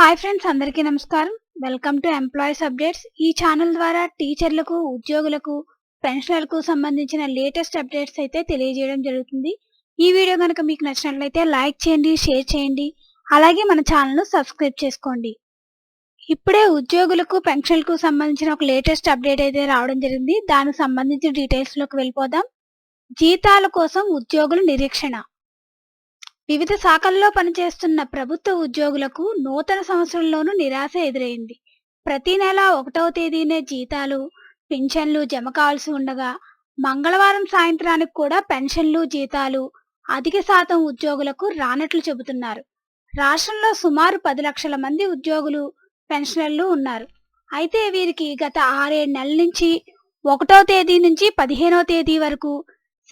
Hi friends, అందరికీ నమస్కారం. Welcome to employees updates. ఈ ఛానల్ ద్వారా టీచర్లకు, ఉద్యోగులకు, పెన్షనర్లకు సంబంధించిన లేటెస్ట్ అప్డేట్స్ అయితే తెలియజేయడం జరుగుతుంది. ఈ వీడియో కనుక మీకు నచ్చినట్లయితే లైక్ చేయండి, షేర్ చేయండి, అలాగే మన ఛానల్ను సబ్స్క్రైబ్ చేసుకోండి. ఇప్పుడే ఉద్యోగులకు, పెన్షన్లకు సంబంధించిన ఒక లేటెస్ట్ అప్డేట్ అయితే రావడం జరిగింది. దానికి సంబంధించిన డీటెయిల్స్లోకి వెళ్ళిపోదాం. జీతాల కోసం ఉద్యోగుల నిరీక్షణ. వివిధ శాఖల్లో పనిచేస్తున్న ప్రభుత్వ ఉద్యోగులకు నూతన సంవత్సరంలోనూ నిరాశ ఎదురైంది. ప్రతి నెల 1వ తేదీనే జీతాలు, పింఛన్లు జమ కావాల్సి ఉండగా మంగళవారం సాయంత్రానికి కూడా పెన్షన్లు, జీతాలు అధిక శాతం ఉద్యోగులకు రానట్లు చెబుతున్నారు. రాష్ట్రంలో సుమారు 10 లక్షల మంది ఉద్యోగులు, పెన్షనర్లు ఉన్నారు. అయితే వీరికి గత 6-7 నెలల నుంచి 1వ తేదీ నుంచి 15వ తేదీ వరకు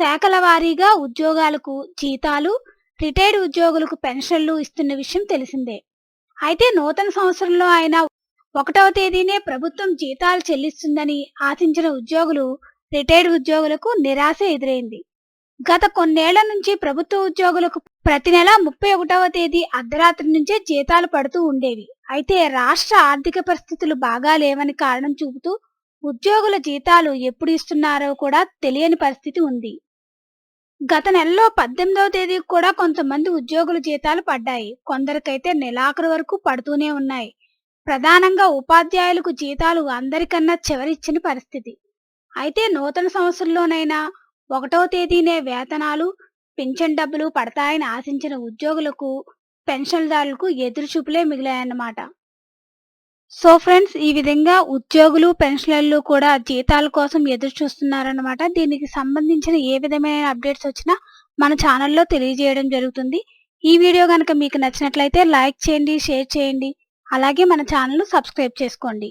శాఖల వారీగా ఉద్యోగాలకు జీతాలు, రిటైర్డ్ ఉద్యోగులకు పెన్షన్లు ఇస్తున్న విషయం తెలిసిందే. అయితే నూతన సంవత్సరంలో అయినా 1వ తేదీనే ప్రభుత్వం జీతాలు చెల్లిస్తుందని ఆశించిన ఉద్యోగులు, రిటైర్డ్ ఉద్యోగులకు నిరాశ ఎదురైంది. గత కొన్నేళ్ల నుంచి ప్రభుత్వ ఉద్యోగులకు ప్రతి నెల 31వ తేదీ అర్ధరాత్రి నుంచే జీతాలు పడుతూ ఉండేవి. అయితే రాష్ట్ర ఆర్థిక పరిస్థితులు బాగా లేవని కారణం చూపుతూ ఉద్యోగుల జీతాలు ఎప్పుడు ఇస్తున్నారో కూడా తెలియని పరిస్థితి ఉంది. గత నెలలో 18వ తేదీకి కూడా కొంతమంది ఉద్యోగుల జీతాలు పడ్డాయి. కొందరికైతే నెలాఖరు వరకు పడుతూనే ఉన్నాయి. ప్రధానంగా ఉపాధ్యాయులకు జీతాలు అందరికన్నా చివరిచ్చిన పరిస్థితి. అయితే నూతన సంవత్సరంలోనైనా 1వ తేదీనే వేతనాలు, పింఛన్ డబ్బులు పడతాయని ఆశించిన ఉద్యోగులకు, పెన్షన్దారులకు ఎదురుచూపులే మిగిలాయన్నమాట. సో ఫ్రెండ్స్, ఈ విధంగా ఉద్యోగులు, పెన్షనర్లు కూడా జీతాల కోసం ఎదురు చూస్తున్నారన్నమాట. దీనికి సంబంధించిన ఏ విధమైన అప్డేట్స్ వచ్చినా మన ఛానల్లో తెలియజేయడం జరుగుతుంది. ఈ వీడియో కనుక మీకు నచ్చినట్లయితే లైక్ చేయండి, షేర్ చేయండి, అలాగే మన ఛానల్ను సబ్స్క్రైబ్ చేసుకోండి.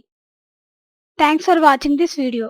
Thanks for watching this video.